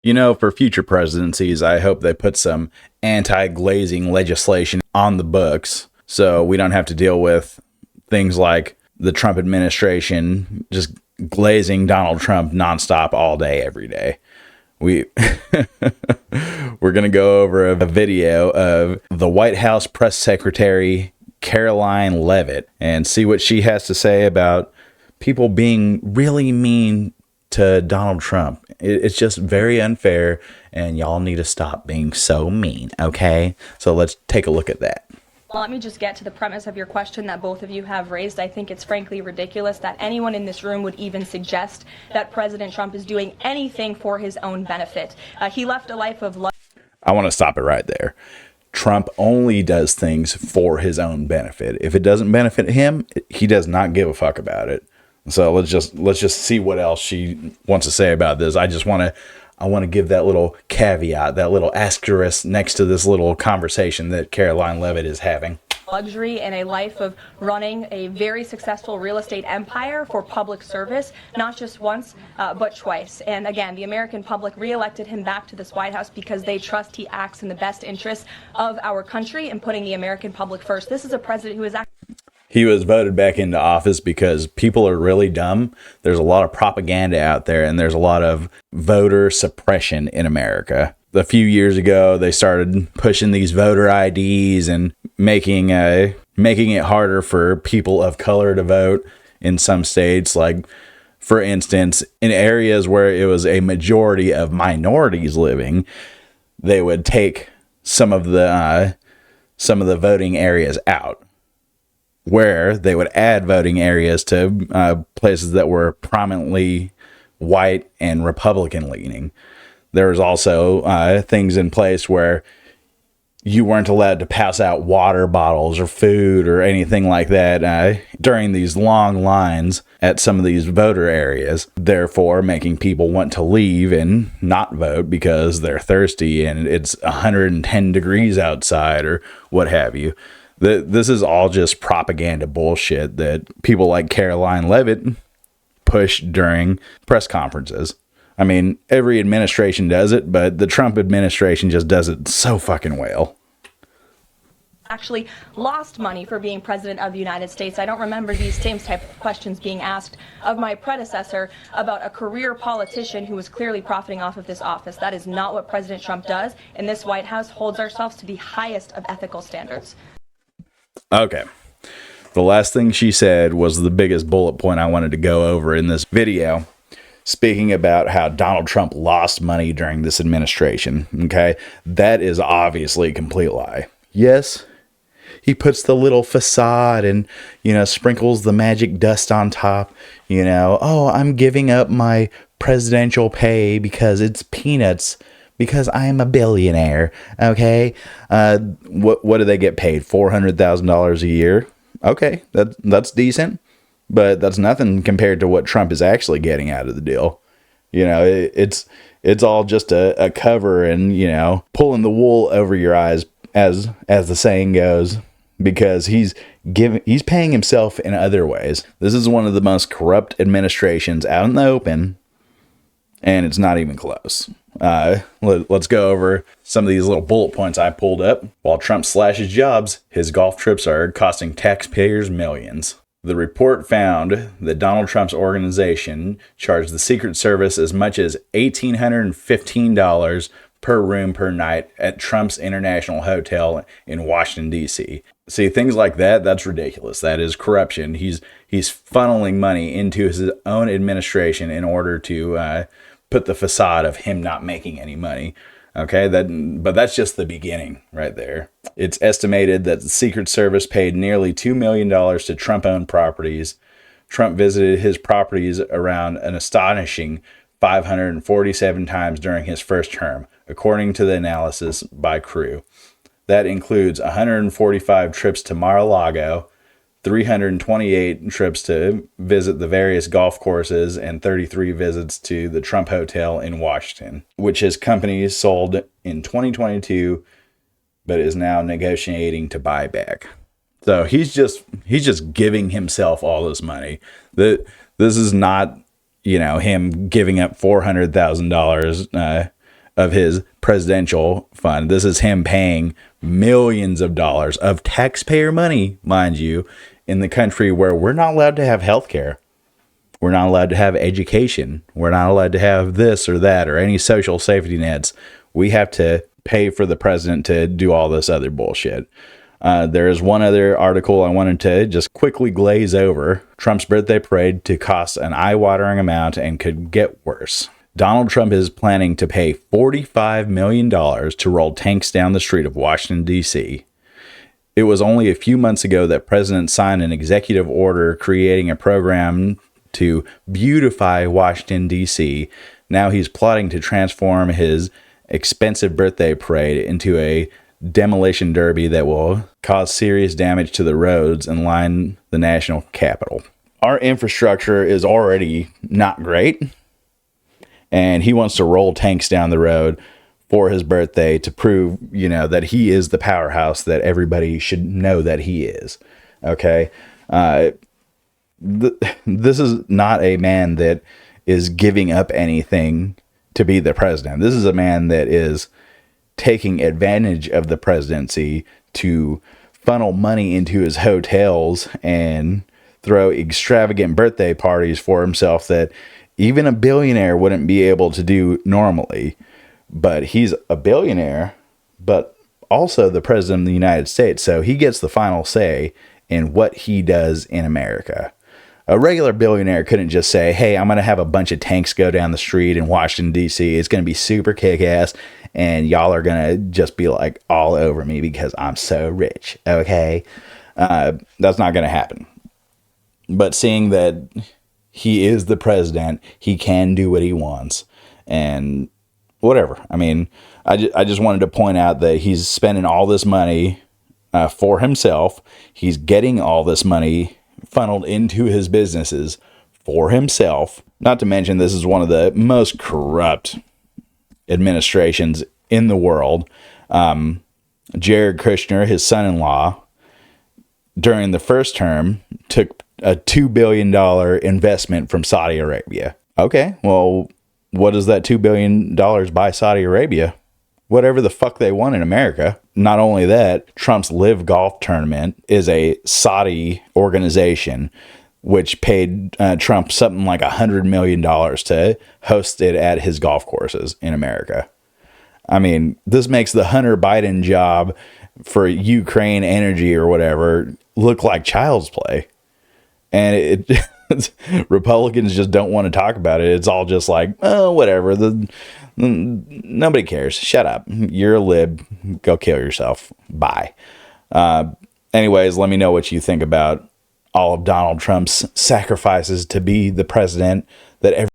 You know, for future presidencies, I hope they put some anti-glazing legislation on the books so we don't have to deal with things like the Trump administration just glazing Donald Trump nonstop all day, every day. We're going to go over a video of the White House press secretary, Karoline Leavitt, and see what she has to say about people being really mean to Donald Trump. It's just very unfair, and y'all need to stop being so mean, okay? So let's take a look at that. Well, let me just get to the premise of your question that both of you have raised. I think it's frankly ridiculous that anyone in this room would even suggest that President Trump is doing anything for his own benefit. He left a life of I want to stop it right there. Trump only does things for his own benefit. If it doesn't benefit him, he does not give a fuck about it. So let's just see what else she wants to say about this. I want to give that little caveat, that little asterisk next to this little conversation that Karoline Leavitt is having. Luxury and a life of running a very successful real estate empire for public service, not just once, but twice. And again, the American public reelected him back to this White House because they trust he acts in the best interests of our country and putting the American public first. This is a president who is He was voted back into office because people are really dumb. There's a lot of propaganda out there, and there's a lot of voter suppression in America. A few years ago, they started pushing these voter IDs and making it harder for people of color to vote in some states. Like, for instance, in areas where it was a majority of minorities living, they would take some of the voting areas out, where they would add voting areas to places that were prominently white and Republican leaning. There was also things in place where you weren't allowed to pass out water bottles or food or anything like that during these long lines at some of these voter areas, therefore making people want to leave and not vote because they're thirsty and it's 110 degrees outside or what have you. This is all just propaganda bullshit that people like Karoline Leavitt push during press conferences. I mean, every administration does it, but the Trump administration just does it so fucking well. Actually lost money for being president of the United States. I don't remember these same type of questions being asked of my predecessor about a career politician who was clearly profiting off of this office. That is not what President Trump does, and this White House holds ourselves to the highest of ethical standards. Okay. The last thing she said was the biggest bullet point I wanted to go over in this video, speaking about how Donald Trump lost money during this administration. Okay. That is obviously a complete lie. Yes, he puts the little facade and, sprinkles the magic dust on top, oh, I'm giving up my presidential pay because it's peanuts, because I am a billionaire. Okay. What do they get paid? $400,000 a year. Okay. That's decent, but that's nothing compared to what Trump is actually getting out of the deal. It's all just a cover and, pulling the wool over your eyes, as the saying goes, because he's paying himself in other ways. This is one of the most corrupt administrations out in the open, and it's not even close. Let's go over some of these little bullet points I pulled up. While Trump slashes jobs, his golf trips are costing taxpayers millions. The report found that Donald Trump's organization charged the Secret Service as much as $1,815 per room per night at Trump's International Hotel in Washington, D.C. See, things like that's ridiculous. That is corruption. He's funneling money into his own administration in order to put the facade of him not making any money. Okay, but that's just the beginning right there. It's estimated that the Secret Service paid nearly $2 million to Trump-owned properties. Trump visited his properties around an astonishing 547 times during his first term, according to the analysis by Crew. That includes 145 trips to Mar-a-Lago, 328 trips to visit the various golf courses, and 33 visits to the Trump Hotel in Washington, which his company sold in 2022, but is now negotiating to buy back. So he's just giving himself all this money. This is not, him giving up $400,000 of his presidential fund. This is him paying millions of dollars of taxpayer money, mind you, in the country where we're not allowed to have health care. We're not allowed to have education. We're not allowed to have this or that or any social safety nets. We have to pay for the president to do all this other bullshit. There is one other article I wanted to just quickly glaze over. Trump's birthday parade to cost an eye-watering amount and could get worse. Donald Trump is planning to pay $45 million to roll tanks down the street of Washington, D.C. It was only a few months ago that President signed an executive order creating a program to beautify Washington, D.C. Now he's plotting to transform his expensive birthday parade into a demolition derby that will cause serious damage to the roads and line the national capital. Our infrastructure is already not great, and he wants to roll tanks down the road for his birthday to prove, that he is the powerhouse that everybody should know that he is. Okay? This is not a man that is giving up anything to be the president. This is a man that is taking advantage of the presidency to funnel money into his hotels and throw extravagant birthday parties for himself that even a billionaire wouldn't be able to do normally. But he's a billionaire, but also the president of the United States. So he gets the final say in what he does in America. A regular billionaire couldn't just say, hey, I'm going to have a bunch of tanks go down the street in Washington, D.C. It's going to be super kick-ass, and y'all are going to just be like all over me because I'm so rich, okay? That's not going to happen. But seeing that he is the president, he can do what he wants, and whatever. I mean, I just wanted to point out that he's spending all this money for himself. He's getting all this money funneled into his businesses for himself. Not to mention, this is one of the most corrupt administrations in the world. Jared Kushner, his son-in-law, during the first term, took a $2 billion investment from Saudi Arabia. Okay, well, what does that $2 billion buy Saudi Arabia? Whatever the fuck they want in America. Not only that, Trump's Live Golf Tournament is a Saudi organization which paid Trump something like $100 million to host it at his golf courses in America. I mean, this makes the Hunter Biden job for Ukraine energy or whatever look like child's play. And Republicans just don't want to talk about it. It's all just like, oh, whatever. Nobody cares. Shut up. You're a lib. Go kill yourself. Bye. Anyways, let me know what you think about all of Donald Trump's sacrifices to be the president that